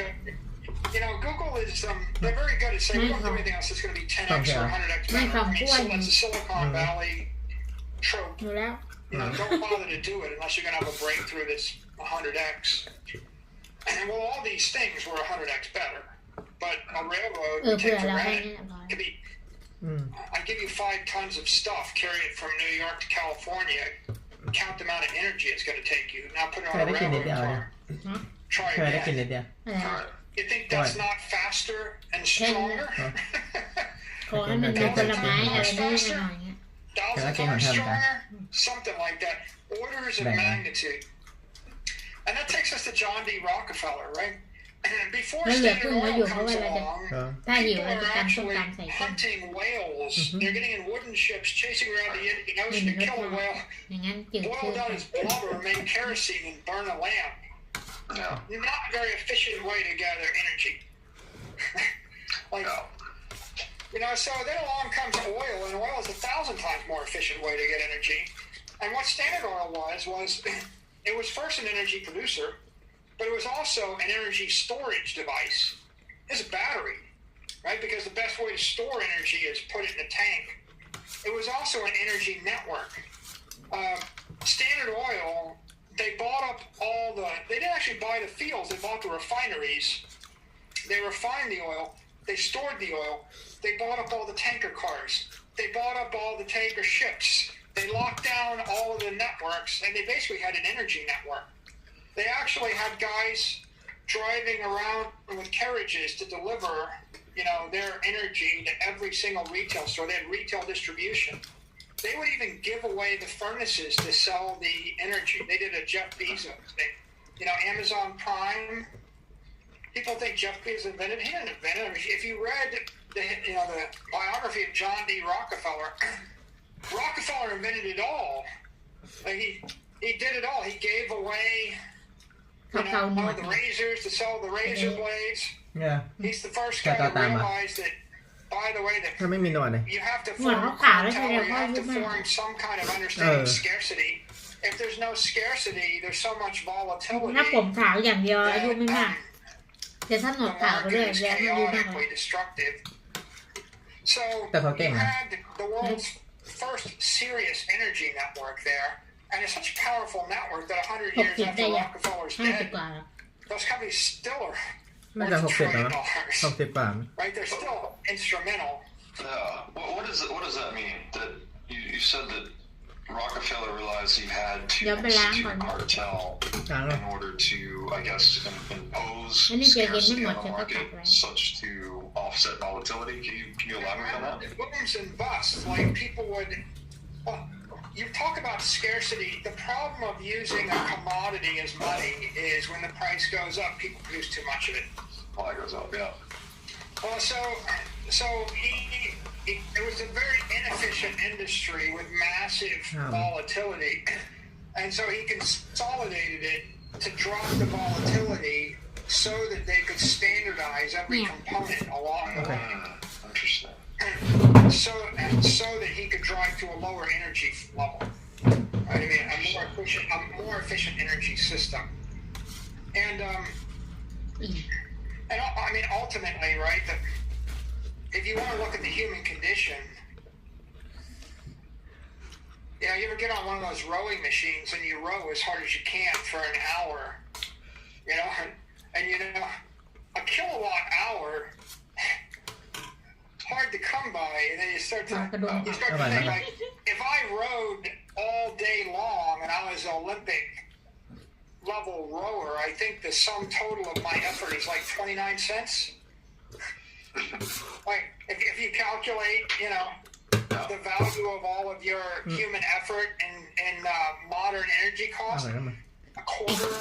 Google is, they're very good at saying, we don't do anything else that's going to be 10x or 100x better. So that's a Silicon Valley trope. don't bother to do it unless you're going to have a breakthrough that's 100x. And well, all these things were 100x better. But a railroad, you take for granted, could be, I give you 5 tons of stuff, carry it from New York to California, count the amount of energy it's going to take you. Now put it on a railroad car. Try again. You think that's not faster and stronger? ขอให้มันมีผลไม้อะไรได้หน่อย 1,000 times stronger? Something like that. Orders of magnitude. And that takes us to John D Rockefeller, right? And before Standard Oil comes along, people are actually hunting whales. They're getting in wooden ships, chasing around the Indian Ocean to kill a whale, boil down his blubber, make kerosene, and burn a lamp. Not a very efficient way to gather energy. So then along comes oil, and oil is 1,000 times more efficient way to get energy. And what Standard Oil was it was first an energy producer, but it was also an energy storage device. It's a battery, right? Because the best way to store energy is put it in a tank. It was also an energy network. Standard Oil, they bought up they didn't actually buy the fields, they bought the refineries. They refined the oil, they stored the oil, they bought up all the tanker cars, they bought up all the tanker ships, they locked down all of the networks, and they basically had an energy network. They actually had guys driving around with carriages to deliver, their energy to every single retail store. They had retail distribution. They would even give away the furnaces to sell the energy. They did a Jeff Bezos thing. Amazon Prime. People think Jeff Bezos invented it. He didn't invent it. If you read the biography of John D Rockefeller, Rockefeller invented it all. He did it all. He gave away the razors to sell the razor blades. Yeah. He's the first guy to realize that, by the way, that ถ้าไม่มีหนวดเลย you have to form you have to form some kind of understanding of scarcity. If there's no scarcity, there's so much volatility. ถ้าผมขาวอย่างเดียวอายุไม่มากแต่ถ้าหนวดขาวไปด้วยแย่ไม่ดีมากเลย destructive. So you had the world's first serious energy network there, and it's such a powerful network that 100 years after Rockefeller's dead, those companies still are $1 trillion. Right? They're still instrumental. What does that mean? That you said that Rockefeller realized he had to institute a cartel in order to, I guess, impose scarcity on the market, such to offset volatility. Can you elaborate on that? Booms and busts. Like people would. You talk about scarcity. The problem of using a commodity as money is when the price goes up, people produce too much of it. Supply goes up, yeah. Well, so it was a very inefficient industry with massive volatility, and so he consolidated it to drop the volatility so that they could standardize every component along the way. Interesting. So that he could drive to a lower energy level. Right? I mean, a more efficient energy system. And I mean, ultimately, right, if you want to look at the human condition, you ever get on one of those rowing machines and you row as hard as you can for an hour, and a kilowatt hour, it's hard to come by, and then you start to think, like, if I rowed all day long and I was an Olympic level rower, I think the sum total of my effort is like 29 cents. Like, if you calculate, the value of all of your human effort and modern energy costs, a quarter.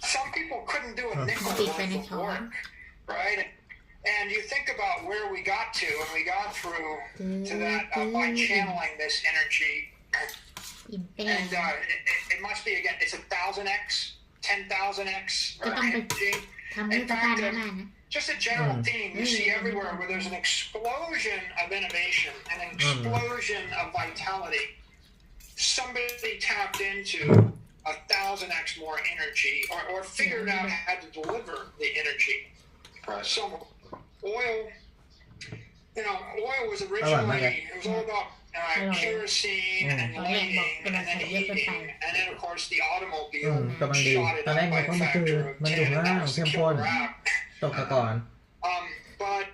Some people couldn't do a nickel worth of work, right? And you think about where we got to, and we got through to that by channeling this energy. And it must be, again, it's 1,000x, 10,000x energy. In fact, just a general theme you see everywhere where there's an explosion of innovation, an explosion of vitality. Somebody tapped into 1,000x more energy or figured out how to deliver the energy. So oil was originally, it was all about kerosene and lighting and then heating, and then of course the automobile กำลังดี shot it ตอนแรก up นึ by ก a ว่ามันคือ factor of มันอยู่ 10, ข้าง and ล่าง that was เข้ the มข้น killer app. ตกตะก่อน But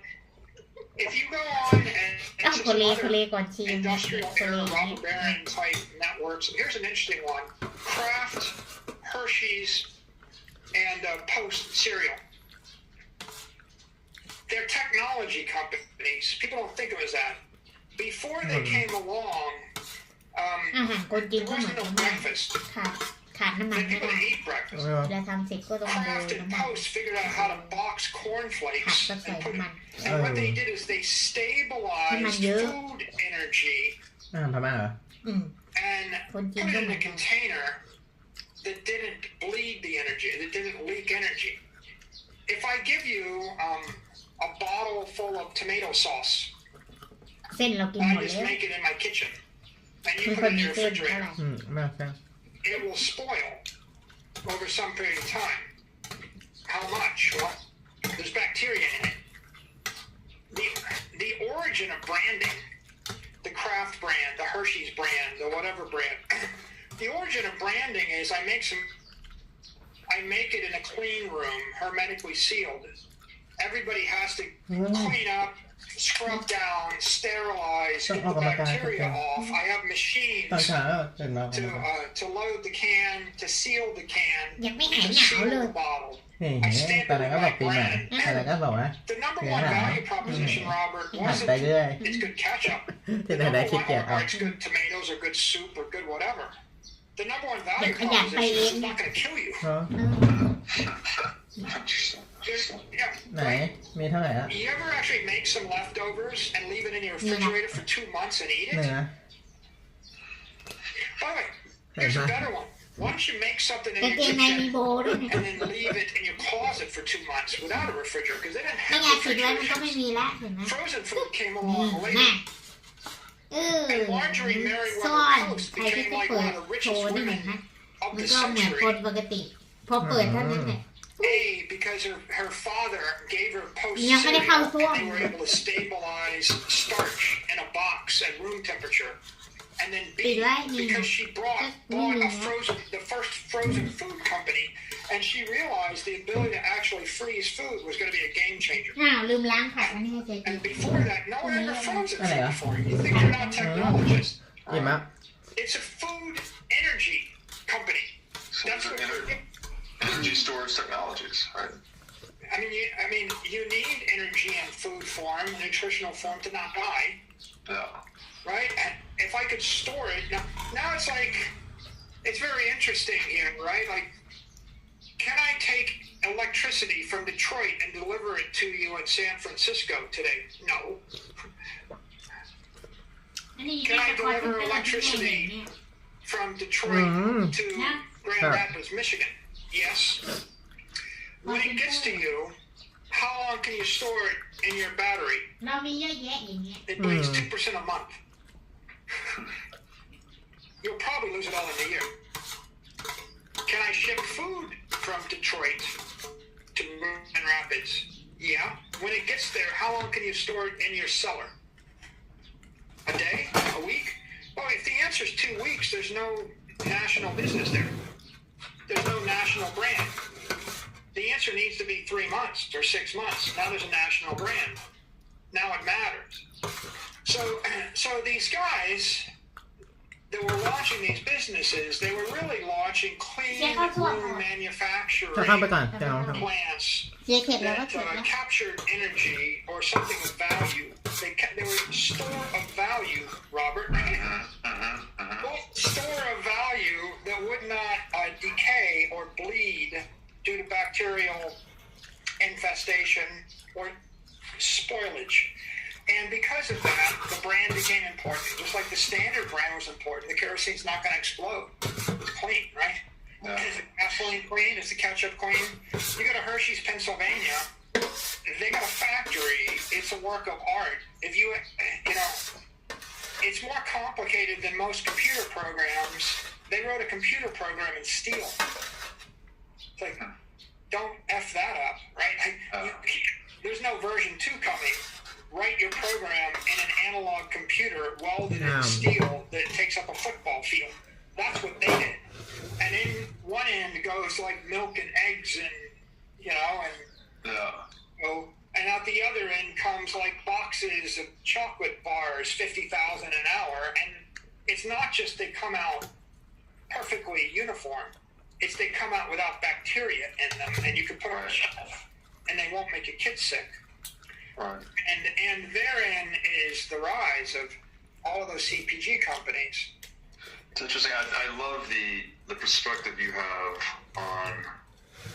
if you go on and อ้าว into โค some เล other ก่อนชิม industrial โคเล era robber baron type networks, here's an interesting one: Kraft, Hershey's, and Post cereal. They're technology companies. People don't think of it as that. Before they came along, อาหารคนกิน there ก็เหมือ was นกัน no มาก breakfast. ขาดน้ำมัน And ไม่ people ได้ didn't eat breakfast. เวลาทำเสร็จก็ต้องดู Kraft and น้ำมัน Post figured out how to box ผัก cornflakes ก็ใส่ and put น้ำมัน and what they did is they stabilized food energy อาหารพม่าเหรอ and put it in a container that didn't bleed the energy, that didn't leak energy. If I give you a bottle full of tomato sauce, เส้นเรากินหม I ด just แล้ว make it in my kitchen, and มี you ค put น it in มี your เส้นเท่าไหร่ refrigerator, มากใช่ it will spoil over some period of time. How much? Well, there's bacteria in it. The origin of branding, the Kraft brand, the Hershey's brand, the whatever brand, the origin of branding is I make it in a clean room, hermetically sealed. Everybody has to clean up, scrub down, sterilize, get the bacteria off. I have ตอน machines เช้าตื่นมา to load the can, to seal the can, ยังไม่หาย to หนาว seal เลย the bottle. เฮ้ย I stand ตอนนั้นก็บอกปีใหม่ตอนนั้นก็บอกว่า The number one value proposition, Robert, หัด wasn't ไปเรื่อย it's good ketchup. ที่ The ไหนได้ number ขี้ one, เกียจ or เอา it's good tomatoes or good soup or good whatever. The number one value Đừng có dạt tay proposition is em it's nha. not going to kill you. เนาะ Yeah. ไหนมีเท่าไหร่อะ You ever actually make some leftovers and leave it in your refrigerator for 2 months and eat เนื้ it? อ By the way, here's a better one. Why don't you make something in กาง your เกงในมี kitchen โบด้วยนะ and then leave it in your closet for 2 months without a refrigerator? Because they didn't ไม่ have ไงปิดไว้มันก็ไม่ refrigerators. มีละเห็นไหม Frozen food came น่ along ะ later. มัน And Marjorie ซ่อน Merriweather Post ใครที่ became ไป like เปิ one ด of the โช richest ว์นี่เห็น women ไหม of มัน the ก็เหมือนคน century. ปกติ พอเปิดเท่านั้นแหละ A, because her father gave her Post ยังไม่ได้ cereal เข้าซ่วม and they were able to stabilize starch in a box at room temperature. And then B, because she bought the first frozen food company, and she realized the ability to actually freeze food was going to be a game changer. อ้าวลืมล้างผักมันให้เสร็จ And before that, no one ever frozen food before. You think you're not technologists. อิ่มอ่ะ It's a food energy company. That's what energy storage technologies, right? I mean, you need energy in food form, nutritional form to not die, Yeah. right? And if I could store it, now it's like, it's very interesting here, right? Like, can I take electricity from Detroit and deliver it to you in San Francisco today? No. อันนี้ Can น่า I จะคอยเป็น deliver เวลาที่ไม่เห็น electricity เนี่ย from Detroit to Yeah. Grand Rapids, Michigan? Yes. When it gets to you, how long can you store it in your battery? เรามีเยอะแยะอย่างเงี้ย It bleeds 2% a month. You'll probably lose it all in a year. Can I ship food from Detroit to Grand Rapids? Yeah. When it gets there, how long can you store it in your cellar? A day? A week? Well, if the answer is 2 weeks, there's no national business there. There's no national brand. The answer needs to be 3 months or 6 months. Now there's a national brand. Now it matters. So these guys that were launching these businesses, they were really launching clean room manufacturing เข้าไปก่อนจะลองท plants เจ๊เข็ดแล้วก็ that เข็ดแล้ว captured energy or something of value. They were store of value, Robert. Store of value that would not decay or bleed due to bacterial infestation or spoilage. And because of that, the brand became important. Just like the standard brand was important. The kerosene's not going to explode. It's clean, right? Yeah. Is the gasoline clean? Is the ketchup clean? You go to Hershey's, Pennsylvania, they got a factory. It's a work of art. If you know, it's more complicated than most computer programs. They wrote a computer program in steel. It's like, don't F that up, right? There's no version 2 coming, write your program in an analog computer welded in steel that takes up a football field. That's what they did. And in one end goes like milk and eggs and, you know, and and out the other end comes like boxes of chocolate bars, 50,000 an hour. And it's not just they come out perfectly uniform. It's they come out without bacteria in them, and you can put them on a shelf, and they won't make your kids sick. Right. And therein is the rise of all of those CPG companies. It's interesting. I love the perspective you have on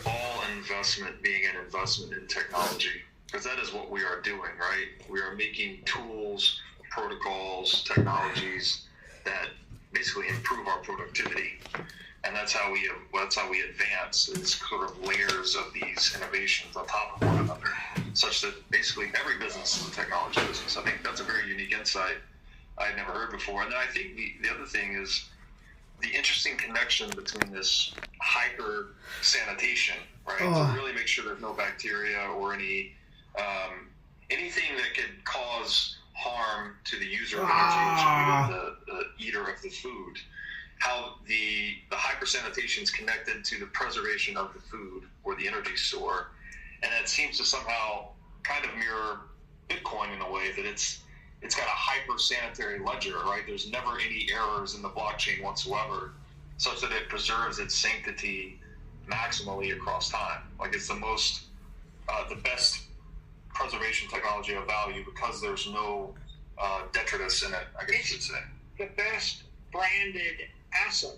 all investment being an investment in technology, because that is what we are doing, right? We are making tools, protocols, technologies that basically improve our productivity, and that's how we advance. It's sort of layers of these innovations on top of one another, such that basically every business is a technology business. I think that's a very unique insight I had never heard before. And then I think the other thing is the interesting connection between this hyper sanitation, right? To really make sure there's no bacteria or anything that could cause harm to the user of energy, to the eater of the food. How the hyper sanitation is connected to the preservation of the food or the energy store, and it seems to somehow kind of mirror Bitcoin in a way that it's got a hyper sanitary ledger, right? There's never any errors in the blockchain whatsoever, such that it preserves its sanctity maximally across time. Like it's the best preservation technology of value because there's no detritus in it, I guess you should say. The best branded asset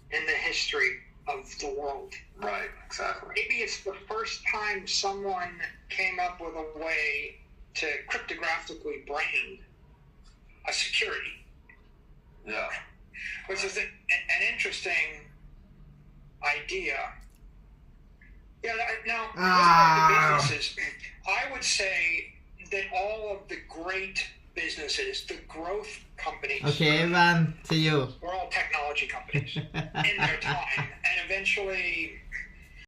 in the history of the world. Right, exactly. Maybe it's the first time someone came up with a way to cryptographically brand a security. Yeah. Which is an interesting idea. Yeah, now, with regard to businesses, I would say that all of the great businesses, the growth companies, Okay, everyone, see you. were all technology companies in their time. And eventually,